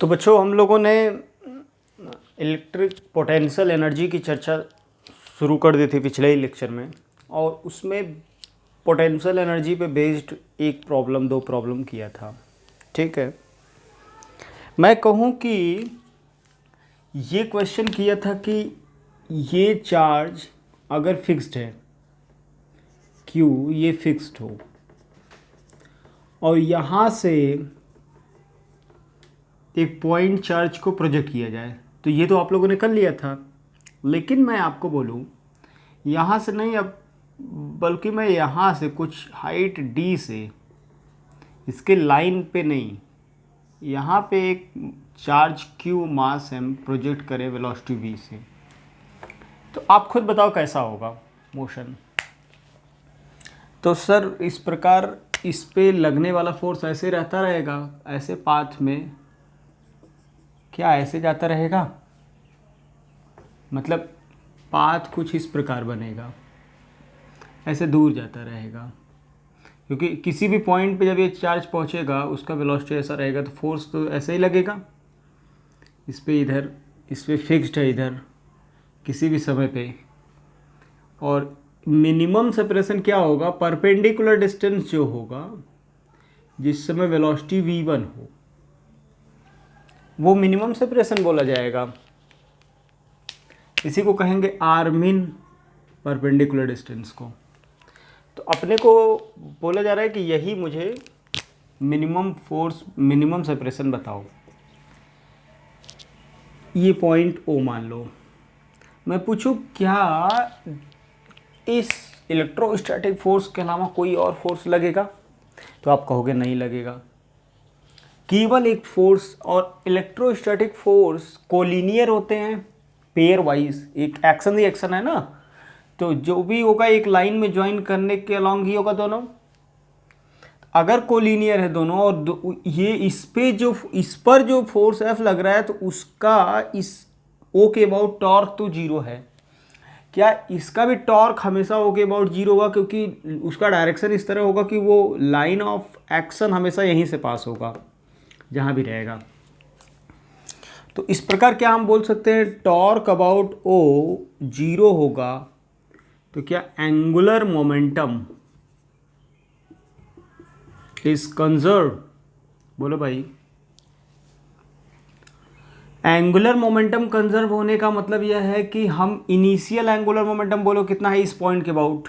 तो बच्चों, हम लोगों ने इलेक्ट्रिक पोटेंशियल एनर्जी की चर्चा शुरू कर दी थी पिछले ही लेक्चर में, और उसमें पोटेंशियल एनर्जी पे बेस्ड एक प्रॉब्लम, दो प्रॉब्लम किया था। ठीक है, मैं कहूँ कि ये क्वेश्चन किया था कि ये चार्ज अगर फिक्स्ड है, Q ये फिक्स्ड हो, और यहाँ से एक पॉइंट चार्ज को प्रोजेक्ट किया जाए, तो ये तो आप लोगों ने कर लिया था। लेकिन मैं आपको बोलूँ, यहाँ से नहीं, अब बल्कि मैं यहाँ से कुछ हाइट d से इसके लाइन पे नहीं, यहाँ पे एक चार्ज Q मास m प्रोजेक्ट करें वेलोसिटी v से, तो आप खुद बताओ कैसा होगा मोशन। तो सर इस प्रकार इस पे लगने वाला फोर्स ऐसे रहता रहेगा, ऐसे पाथ में, क्या ऐसे जाता रहेगा? मतलब पाथ कुछ इस प्रकार बनेगा, ऐसे दूर जाता रहेगा, क्योंकि किसी भी पॉइंट पे जब ये चार्ज पहुंचेगा उसका वेलोसिटी ऐसा रहेगा, तो फोर्स तो ऐसे ही लगेगा। इस पे इधर, इस पे फिक्स्ड है इधर किसी भी समय पे, और मिनिमम सेपरेशन क्या होगा? परपेंडिकुलर डिस्टेंस जो होगा, जिस समय वेलोसिटी v1 हो, वो मिनिमम सेपरेशन बोला जाएगा। इसी को कहेंगे आर्मिन परपेंडिकुलर डिस्टेंस को। तो अपने को बोला जा रहा है कि यही मुझे मिनिमम फोर्स, मिनिमम सेपरेशन बताओ। ये पॉइंट O मान लो। मैं पूछूं क्या इस इलेक्ट्रोस्टैटिक फोर्स के अलावा कोई और फोर्स लगेगा? तो आप कहोगे नहीं लगेगा, केवल एक फोर्स। और इलेक्ट्रोस्टैटिक फोर्स कोलिनियर होते हैं, पेयर वाइज, एक एक्शन ही एक्शन है ना, तो जो भी होगा एक लाइन में ज्वाइन करने के अलॉन्ग ही होगा दोनों। अगर कोलिनियर है दोनों, और ये इस पर जो फोर्स F लग रहा है, तो उसका इस O के अबाउट टॉर्क तो जीरो है। क्या इसका भी टॉर्क हमेशा O के अबाउट जीरो होगा? क्योंकि उसका डायरेक्शन इस तरह होगा कि वो लाइन ऑफ एक्शन हमेशा यहीं से पास होगा, जहाँ भी रहेगा। तो इस प्रकार क्या हम बोल सकते हैं, टॉर्क अबाउट O जीरो होगा, तो क्या एंगुलर मोमेंटम इज कंजर्व? बोलो भाई। एंगुलर मोमेंटम कंजर्व होने का मतलब यह है कि हम इनिशियल एंगुलर मोमेंटम, बोलो कितना है इस पॉइंट के about,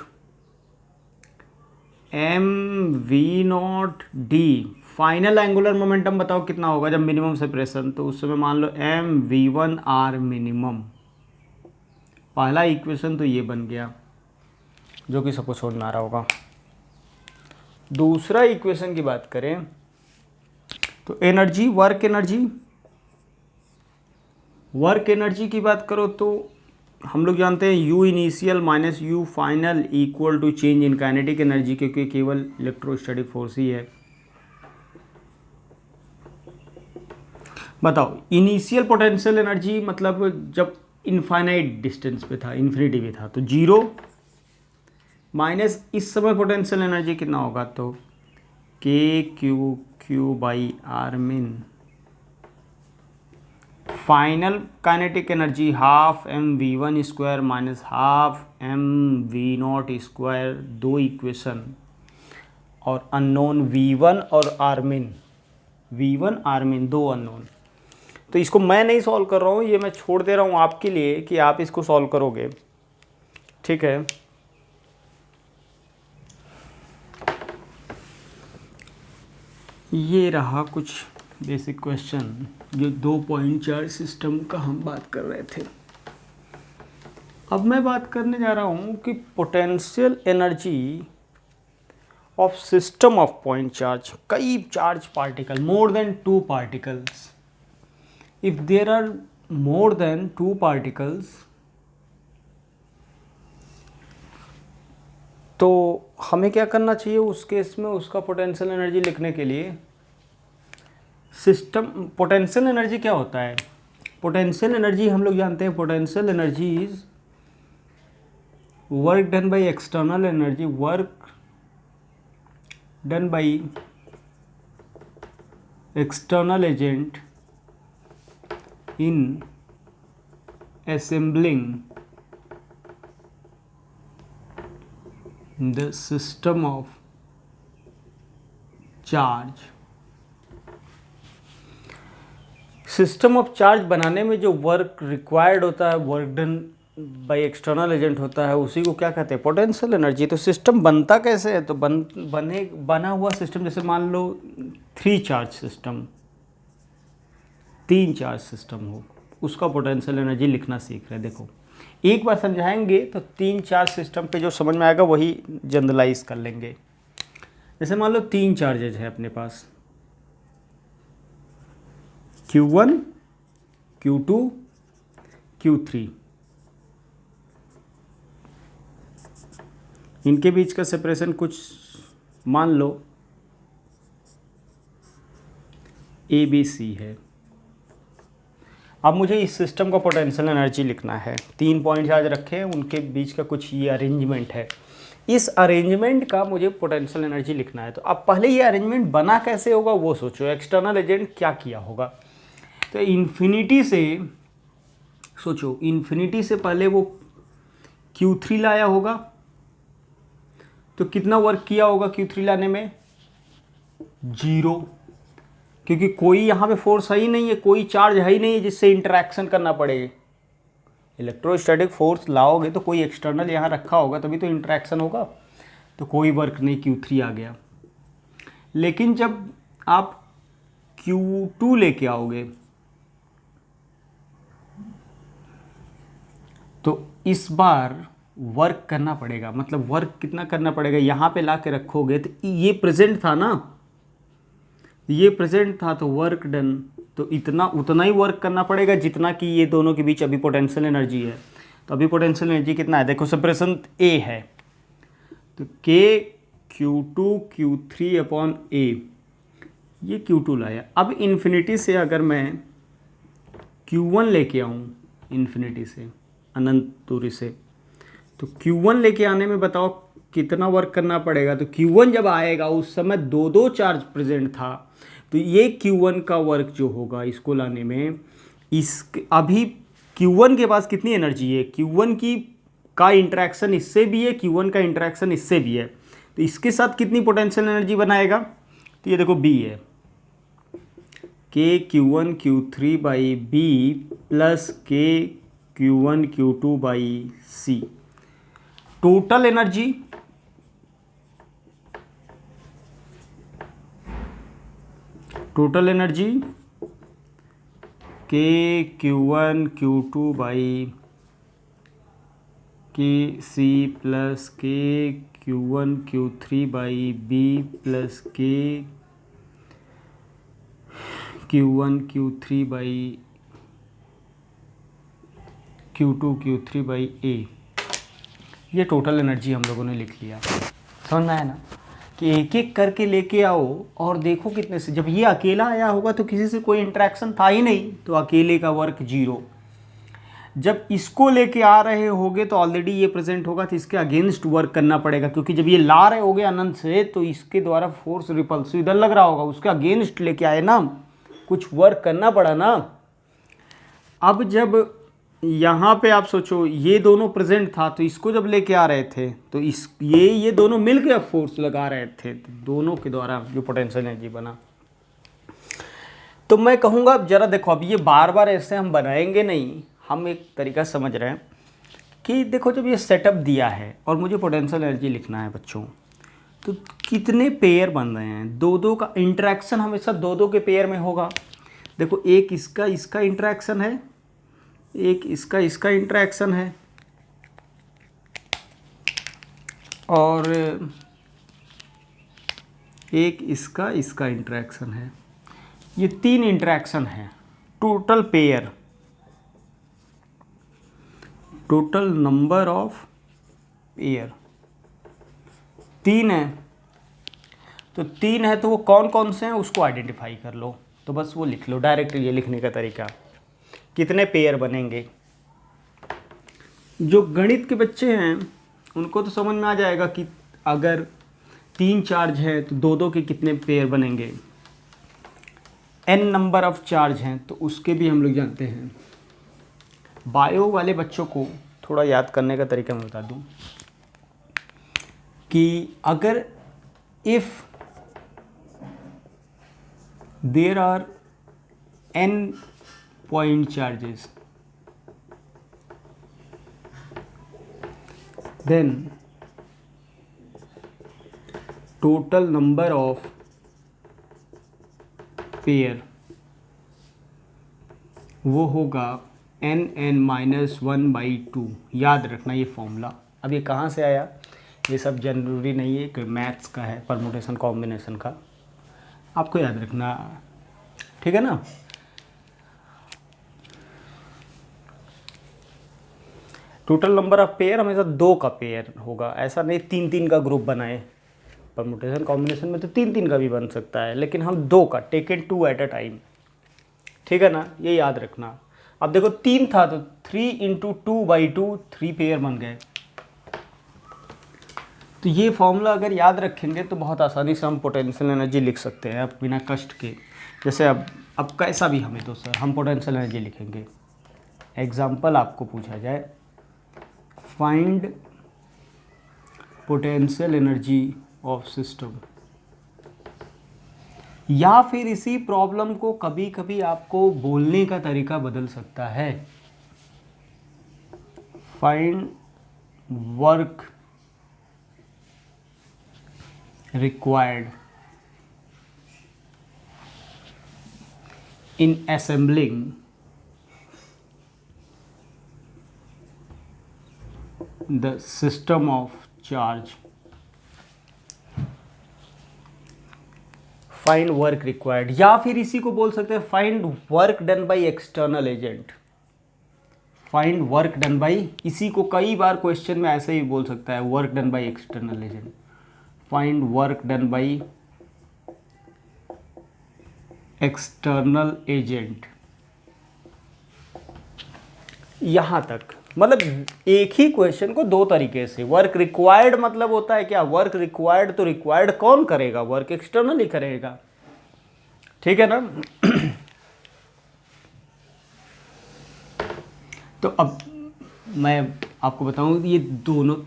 mv0d। Final angular momentum बताओ कितना होगा जब मिनिमम सेपरेशन, तो उस समय मान लो mv1r मिनिमम। पहला इक्वेशन तो ये बन गया, जो कि सबको छोड़ ना रहा होगा। दूसरा इक्वेशन की बात करें तो एनर्जी, वर्क एनर्जी की बात करो तो हम लोग जानते हैं U initial minus U final equal to change in kinetic energy, क्योंकि केवल इलेक्ट्रोस्टैटिक फोर्स ही है। बताओ, इनिशियल पोटेंशियल एनर्जी मतलब जब इनफाइनाइट डिस्टेंस पे था, इन्फिनिटी पे था, तो जीरो, माइनस इस समय पोटेंशियल एनर्जी कितना होगा, तो KQ बाई आर मिन। Final kinetic energy half mv1 square minus half mv0 square, दो इक्वेशन, और अननोन v1 और आर्मिन, दो अननोन। तो इसको मैं नहीं सॉल्व कर रहा हूँ, ये मैं छोड़ दे रहा हूँ आपके लिए कि आप इसको सॉल्व करोगे। ठीक है, ये रहा कुछ बेसिक क्वेश्चन जो 2.4 सिस्टम का हम बात कर रहे थे। अब मैं बात करने जा रहा हूँ कि potential energy of system of point charge, कई charge particle, more than 2 particles. If there are more than 2 particles, तो हमें क्या करना चाहिए उस केस में? उसका पोटेंशियल एनर्जी लिखने के लिए सिस्टम, पोटेंशियल एनर्जी क्या होता है? पोटेंशियल एनर्जी हम लोग जानते हैं, potential energy is work done by external energy, work done by external agent in assembling the system of charge। System of charge बनाने में जो वर्क रिक्वायर्ड होता है, work done by external agent होता है, उसी को क्या कहते हैं, पोटेंशियल एनर्जी। तो सिस्टम बनता कैसे है, तो बना हुआ सिस्टम, जैसे मान लो 3 चार्ज सिस्टम, 3 चार्ज सिस्टम हो, उसका पोटेंशियल एनर्जी लिखना सीख रहे हैं। देखो एक बार समझाएंगे तो 3 चार्ज सिस्टम पे जो समझ में आएगा वही जनरलाइज कर लेंगे। जैसे मान लो 3 चार्जेज है अपने पास, Q1, Q2, Q3। इनके बीच का सेपरेशन कुछ मान लो ABC है। अब मुझे इस सिस्टम का पोटेंशियल एनर्जी लिखना है। 3 पॉइंट चार्ज रखे हैं, उनके बीच का कुछ ये अरेंजमेंट है। इस अरेंजमेंट का मुझे पोटेंशियल एनर्जी लिखना है। तो अब पहले ये अरेंजमेंट बना कैसे होगा वो सोचो, एक्सटर्नल एजेंट क्या किया होगा। तो इन्फिनिटी से सोचो, इन्फिनिटी से पहले वो Q3 लाया होगा, तो कितना वर्क किया होगा Q3 लाने में, 0, क्योंकि कोई यहाँ पे फोर्स है ही नहीं है, कोई चार्ज है ही नहीं है जिससे इंटरेक्शन करना पड़ेगा। इलेक्ट्रोस्टैटिक फोर्स लाओगे तो कोई एक्सटर्नल यहाँ रखा होगा तभी तो इंटरेक्शन होगा, तो कोई वर्क नहीं, Q3 आ गया। लेकिन जब आप Q2 लेके आओगे तो इस बार वर्क करना पड़ेगा। मतलब वर्क कितना करना पड़ेगा, यहाँ पे ला के रखोगे तो ये प्रेजेंट था ना, ये प्रेजेंट था, तो वर्क डन तो उतना ही वर्क करना पड़ेगा जितना कि ये दोनों के बीच अभी पोटेंशियल एनर्जी है। तो अभी पोटेंशियल एनर्जी कितना है, देखो सेपरेशन A है, तो K Q2 Q3 upon A, ये Q2 लाया। अब इन्फिनिटी से अगर मैं Q1 लेके आऊँ, इन्फिनिटी से अनंत दूरी से, तो Q1 लेके आने में बताओ कितना वर्क करना पड़ेगा। तो Q1 जब आएगा उस समय 2 चार्ज प्रेजेंट था, तो ये Q1 का वर्क जो होगा इसको लाने में, अभी Q1 के पास कितनी एनर्जी है, Q1 का इंटरेक्शन इससे भी है, Q1 का इंटरेक्शन इससे भी है, तो इसके साथ कितनी पोटेंशियल एनर्जी बनाएगा, तो ये देखो B है, K Q1 Q3 by B plus K Q1 Q2 by C। Total energy K Q1 Q2 by K C plus K Q1 Q3 by B plus K Q1 Q3 by Q2 Q3 by A। ये total energy हम लोगों ने लिख लिया। समझ में आया ना, कि एक एक करके लेके आओ और देखो कितने से। जब ये अकेला आया होगा तो किसी से कोई इंटरेक्शन था ही नहीं, तो अकेले का वर्क 0। जब इसको लेके आ रहे होगे तो ऑलरेडी ये प्रेजेंट होगा, तो इसके अगेंस्ट वर्क करना पड़ेगा, क्योंकि जब ये ला रहे होगे अनंत से तो इसके द्वारा फोर्स रिपल्सिव इधर लग रहा होगा, उसके अगेंस्ट लेके आए ना, कुछ वर्क करना पड़ा ना। अब जब यहाँ पे आप सोचो ये दोनों प्रेजेंट था, तो इसको जब लेके आ रहे थे तो ये दोनों मिलकर अब फोर्स लगा रहे थे, तो दोनों के द्वारा जो पोटेंशियल एनर्जी बना। तो मैं कहूँगा अब जरा देखो, अब ये बार बार ऐसे हम बनाएंगे नहीं, हम एक तरीका समझ रहे हैं कि देखो जब ये सेटअप दिया है और मुझे पोटेंशियल एनर्जी लिखना है बच्चों, तो कितने पेयर बन रहे हैं, 2-2 का इंटरेक्शन हमेशा 2-2 के पेयर में होगा। देखो एक इसका इंटरेक्शन है, एक इसका इंटरेक्शन है, और एक इसका इंटरेक्शन है। ये 3 इंटरेक्शन है, total pair, total number of pair 3 है। तो 3 है, तो वो कौन कौन से हैं उसको आइडेंटिफाई कर लो, तो बस वो लिख लो डायरेक्ट। ये लिखने का तरीका, कितने पेयर बनेंगे। जो गणित के बच्चे हैं उनको तो समझ में आ जाएगा कि अगर 3 चार्ज है तो 2-2 के कितने पेयर बनेंगे। n नंबर ऑफ चार्ज हैं तो उसके भी हम लोग जानते हैं। बायो वाले बच्चों को थोड़ा याद करने का तरीका मैं बता दूं कि अगर if there are n point charges then total number of pair वो होगा n(n-1/2। याद रखना ये फॉर्मूला। अब ये कहाँ से आया, ये सब जरूरी नहीं है कि मैथ्स का है, परमुटेशन कॉम्बिनेशन का, आपको याद रखना, ठीक है ना। टोटल नंबर ऑफ पेयर हमेशा 2 का पेयर होगा, ऐसा नहीं 3-3 का ग्रुप बनाए। परमुटेशन कॉम्बिनेशन में तो 3-3 का भी बन सकता है, लेकिन हम 2 का, टेकन 2 एट अ टाइम, ठीक है ना, ये याद रखना। अब देखो 3 था तो 3 × 2/2 3 पेयर बन गए। तो ये फॉर्मूला अगर याद रखेंगे तो बहुत आसानी से हम पोटेंशियल एनर्जी लिख सकते हैं अब बिना कष्ट के। जैसे अब कैसा भी हमें तो सर हम पोटेंशियल एनर्जी लिखेंगे। एग्जाम्पल आपको पूछा जाए, find potential energy of system, या फिर इसी प्रॉब्लम को कभी कभी आपको बोलने का तरीका बदल सकता है। Find work required in assembling the system of charge, find work required, या फिर इसी को बोल सकते हैं find work done by external agent। find work done by, इसी को कई बार क्वेश्चन में ऐसे ही बोल सकता है, work done by external agent। find work done by external agent। यहाँ तक मतलब एक ही क्वेश्चन को 2 तरीके से। वर्क रिक्वायर्ड मतलब होता है क्या, वर्क रिक्वायर्ड तो रिक्वायर्ड कौन करेगा, वर्क एक्सटर्नल ही करेगा, ठीक है ना। तो अब मैं आपको बताऊं, ये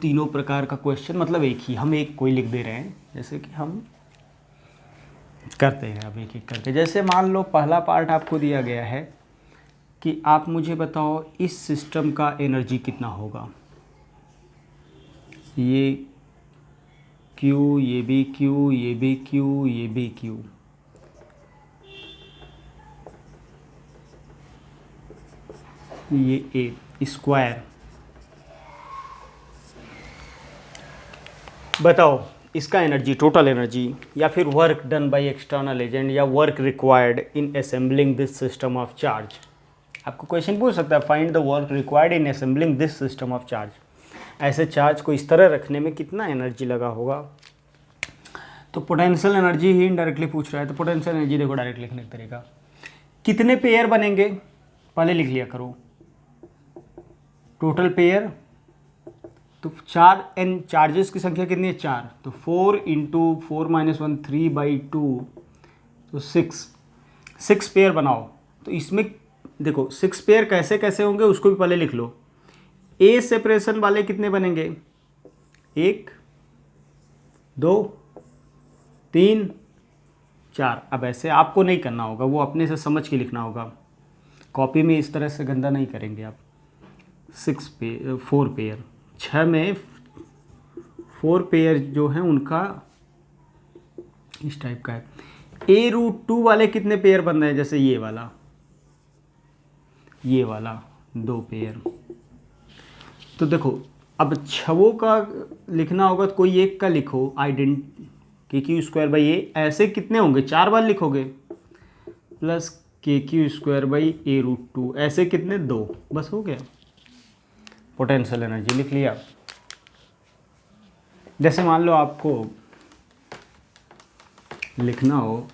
तीनों प्रकार का क्वेश्चन मतलब एक ही, हम एक कोई लिख दे रहे हैं, जैसे कि हम करते हैं अब एक एक करके। जैसे मान लो पहला पार्ट आपको दिया गया है कि आप मुझे बताओ इस सिस्टम का एनर्जी कितना होगा। ये Q, ये भी Q, ये भी Q, ये भी Q, ये A स्क्वायर। बताओ इसका एनर्जी, टोटल एनर्जी, या फिर work done by external agent, या work required in assembling this system of charge. आपको क्वेश्चन पूछ सकता है find the work required in assembling this system of charge. ऐसे चार्ज को इस तरह रखने में कितना एनर्जी लगा होगा। तो पोटेंशियल एनर्जी ही इनडायरेक्टली पूछ रहा है, तो पोटेंशियल एनर्जी देखो डायरेक्ट लिखने का तरीका, कितने पेयर बनेंगे पहले लिख लिया करो, टोटल पेयर, तो 4 n चार्जेस की संख्या कितनी है 4, तो 4 × 4 - 1 3/2, तो 6 पेयर बनाओ। तो इसमें देखो 6 पेयर कैसे कैसे होंगे उसको भी पहले लिख लो। ए सेपरेशन वाले कितने बनेंगे, 1 2 3 4। अब ऐसे आपको नहीं करना होगा, वो अपने से समझ के लिखना होगा, कॉपी में इस तरह से गंदा नहीं करेंगे आप। 4 पेयर, 6 में 4 पेयर जो हैं उनका इस टाइप का है। A√2 वाले कितने पेयर बन रहे हैं, जैसे ये वाला 2 पेयर। तो देखो अब छवों का लिखना होगा तो कोई एक का लिखो, KQ²/A, ऐसे कितने होंगे 4 बार लिखोगे, प्लस KQ²/A√2, ऐसे कितने 2, बस हो गया, पोटेंशियल एनर्जी लिख लिया। जैसे मान लो आपको लिखना हो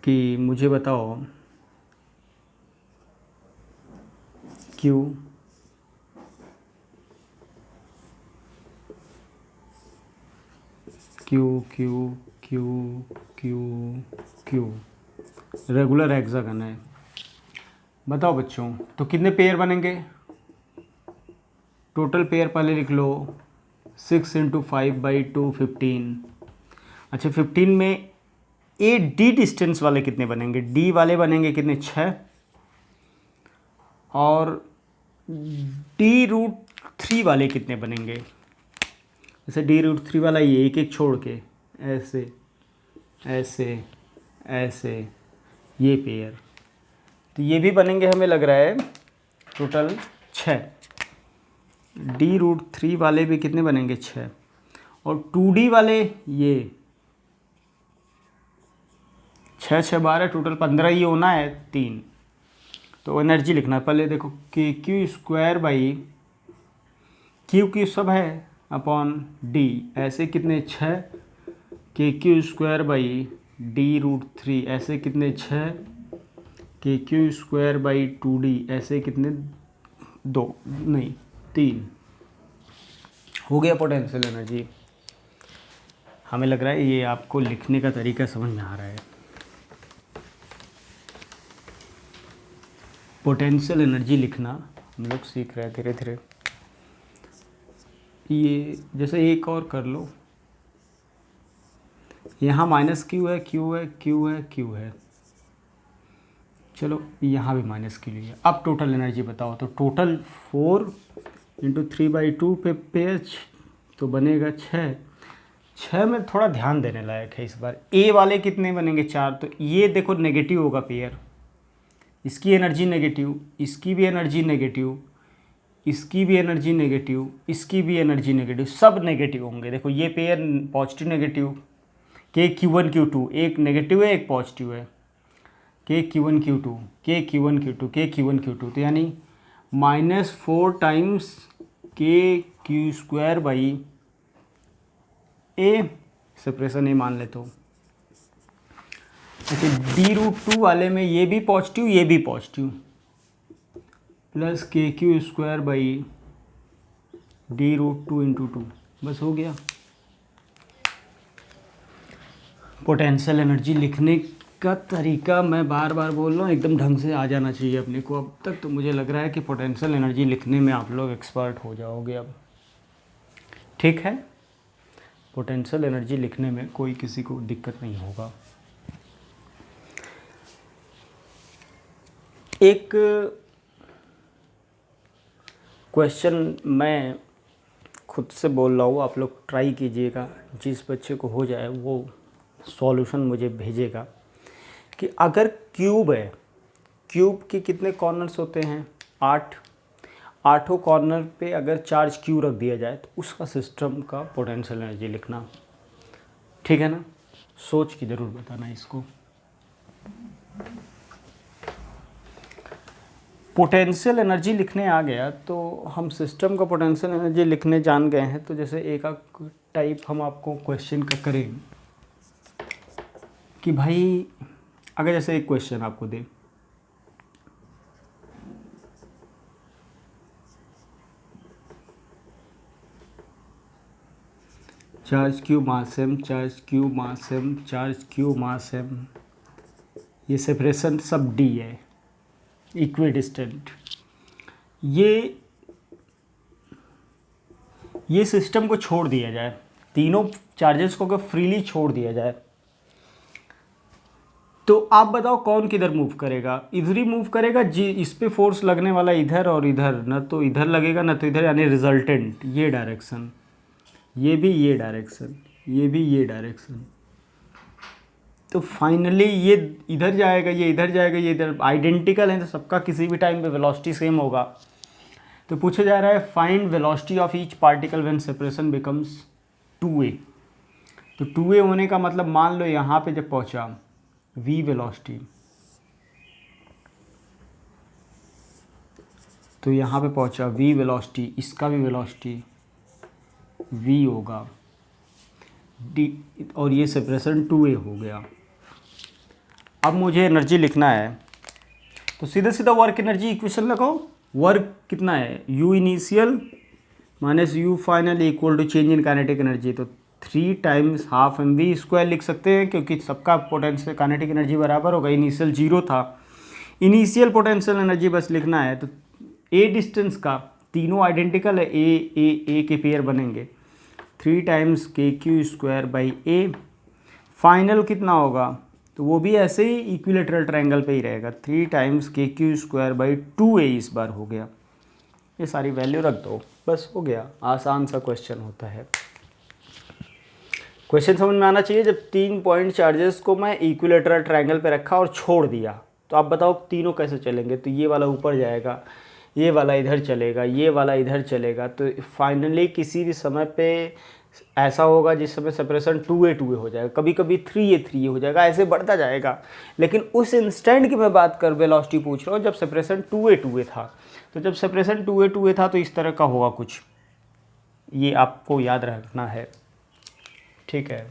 कि मुझे बताओ Q Q Q Q Q Q, regular hexagon है। बताओ बच्चों, तो कितने पेयर बनेंगे? टोटल पेयर पहले लिख लो, 6 × 5/2 15। अच्छा 15 में ए डी डिस्टेंस वाले कितने बनेंगे? डी वाले बनेंगे कितने? 6। और D√3 वाले कितने बनेंगे? जैसे D√3 वाला ये एक एक छोड़ के ऐसे ऐसे ऐसे ये पेयर, तो ये भी बनेंगे हमें लग रहा है टोटल 6। D√3 वाले भी कितने बनेंगे? 6। और 2D वाले ये 6 6 12, टोटल 15 ही होना है, 3। तो एनर्जी लिखना है पहले। देखो KQ² क्यू सब है अपॉन डी, ऐसे कितने? 6। KQ² D√3 ऐसे कितने? 6। KQ² 2D ऐसे कितने? 2 नहीं 3। हो गया पोटेंशियल एनर्जी। हमें लग रहा है ये आपको लिखने का तरीका समझ में आ रहा है। पोटेंशियल एनर्जी लिखना हम लोग सीख रहे हैं धीरे धीरे। ये जैसे एक और कर लो, यहाँ -Q है, Q है, Q है, Q है, चलो यहाँ भी -Q लिया। अब टोटल एनर्जी बताओ। तो टोटल 4 × 3/2 पे पेयर तो बनेगा 6। 6 में थोड़ा ध्यान देने लायक है इस बार। ए वाले कितने बनेंगे? 4। तो ये देखो नेगेटिव होगा पेयर, इसकी एनर्जी नेगेटिव, इसकी भी एनर्जी नेगेटिव, इसकी भी एनर्जी नेगेटिव, इसकी भी एनर्जी नेगेटिव, सब नेगेटिव होंगे। देखो ये pair positive negative, KQ1 Q2, एक नेगेटिव है एक पॉजिटिव है, KQ1 Q2, KQ1 Q2, KQ1 Q2, तो यानी -4 टाइम्स KQ² A, सेपरेशन ए मान ले तो। अच्छा D√2 वाले में ये भी पॉजिटिव ये भी पॉजिटिव, प्लस KQ² D√2 × 2, बस हो गया। पोटेंशियल एनर्जी लिखने का तरीका मैं बार बार बोल रहा हूँ, एकदम ढंग से आ जाना चाहिए अपने को। अब तक तो मुझे लग रहा है कि पोटेंशियल एनर्जी लिखने में आप लोग एक्सपर्ट हो जाओगे अब। ठीक है, पोटेंशियल एनर्जी लिखने में कोई किसी को दिक्कत नहीं होगा। एक क्वेश्चन मैं खुद से बोल रहा हूँ, आप लोग ट्राई कीजिएगा। जिस बच्चे को हो जाए वो सॉल्यूशन मुझे भेजेगा कि अगर क्यूब है, क्यूब के कितने कॉर्नर्स होते हैं? 8। 8 कॉर्नर पे अगर चार्ज क्यू रख दिया जाए तो उसका सिस्टम का पोटेंशियल एनर्जी लिखना। ठीक है ना? सोच के ज़रूर बताना इसको। पोटेंशियल एनर्जी लिखने आ गया तो हम सिस्टम का पोटेंशियल एनर्जी लिखने जान गए हैं। तो जैसे एक टाइप हम आपको क्वेश्चन का करें कि भाई अगर जैसे एक क्वेश्चन आपको दे, चार्ज क्यू मास m, चार्ज क्यू मास m, चार्ज क्यू मास m, ये सेपरेशन सब d है, इक्विडिस्टेंट। ये सिस्टम को छोड़ दिया जाए, तीनों चार्जेस को अगर फ्रीली छोड़ दिया जाए तो आप बताओ कौन किधर मूव करेगा? इधर ही मूव करेगा जी, इस पे फोर्स लगने वाला इधर और इधर, न तो इधर लगेगा न तो इधर, यानी रिजल्टेंट ये डायरेक्शन, ये भी ये डायरेक्शन, ये भी ये डायरेक्शन। तो फाइनली ये इधर जाएगा, ये इधर जाएगा, ये इधर, आइडेंटिकल है तो सबका किसी भी टाइम पे वेलोसिटी सेम होगा। तो पूछा जा रहा है find velocity of each particle when separation becomes 2a। तो 2a होने का मतलब मान लो यहाँ पे जब पहुँचा v वेलोसिटी, तो यहाँ पे पहुँचा v वेलोसिटी, इसका भी वेलोसिटी v होगा d, और ये सेपरेशन 2a हो गया। अब मुझे एनर्जी लिखना है तो सीधा सीधा वर्क एनर्जी इक्वेशन लगाओ। वर्क कितना है? u initial minus u final equal to change in kinetic energy. तो 3 times half m v square लिख सकते हैं, क्योंकि सबका पोटेंशियल काइनेटिक एनर्जी बराबर होगा। इनिशियल 0 था, इनिशियल पोटेंशियल एनर्जी बस लिखना है। तो ए डिस्टेंस का, तीनों आइडेंटिकल है, ए के पेयर बनेंगे। 3 टाइम्स के Q square by A. Final कितना होगा, तो वो भी ऐसे ही इक्विलेटरल ट्रायंगल पे ही रहेगा। 3 टाइम्स के क्यू स्क्वायर बाई 2a इस बार हो गया। ये सारी वैल्यू रख दो, बस हो गया। आसान सा क्वेश्चन होता है। क्वेश्चन समझ में आना चाहिए। जब 3 पॉइंट चार्जेस को मैं इक्विलेटरल ट्रायंगल पे रखा और छोड़ दिया, तो आप बताओ तीनों कैसे चलेंगे। तो ये वाला ऊपर जाएगा, ये वाला इधर चलेगा, ये वाला इधर चलेगा। तो फाइनली किसी भी समय पे ऐसा होगा जिस समय सेपरेशन 2a हो जाएगा, कभी कभी 3a हो जाएगा, ऐसे बढ़ता जाएगा। लेकिन उस इंस्टेंट की मैं बात कर, वेलोसिटी पूछ रहा हूँ जब सेपरेशन 2a था। तो जब सेपरेशन 2a था तो इस तरह का होगा कुछ, ये आपको याद रखना है, ठीक है।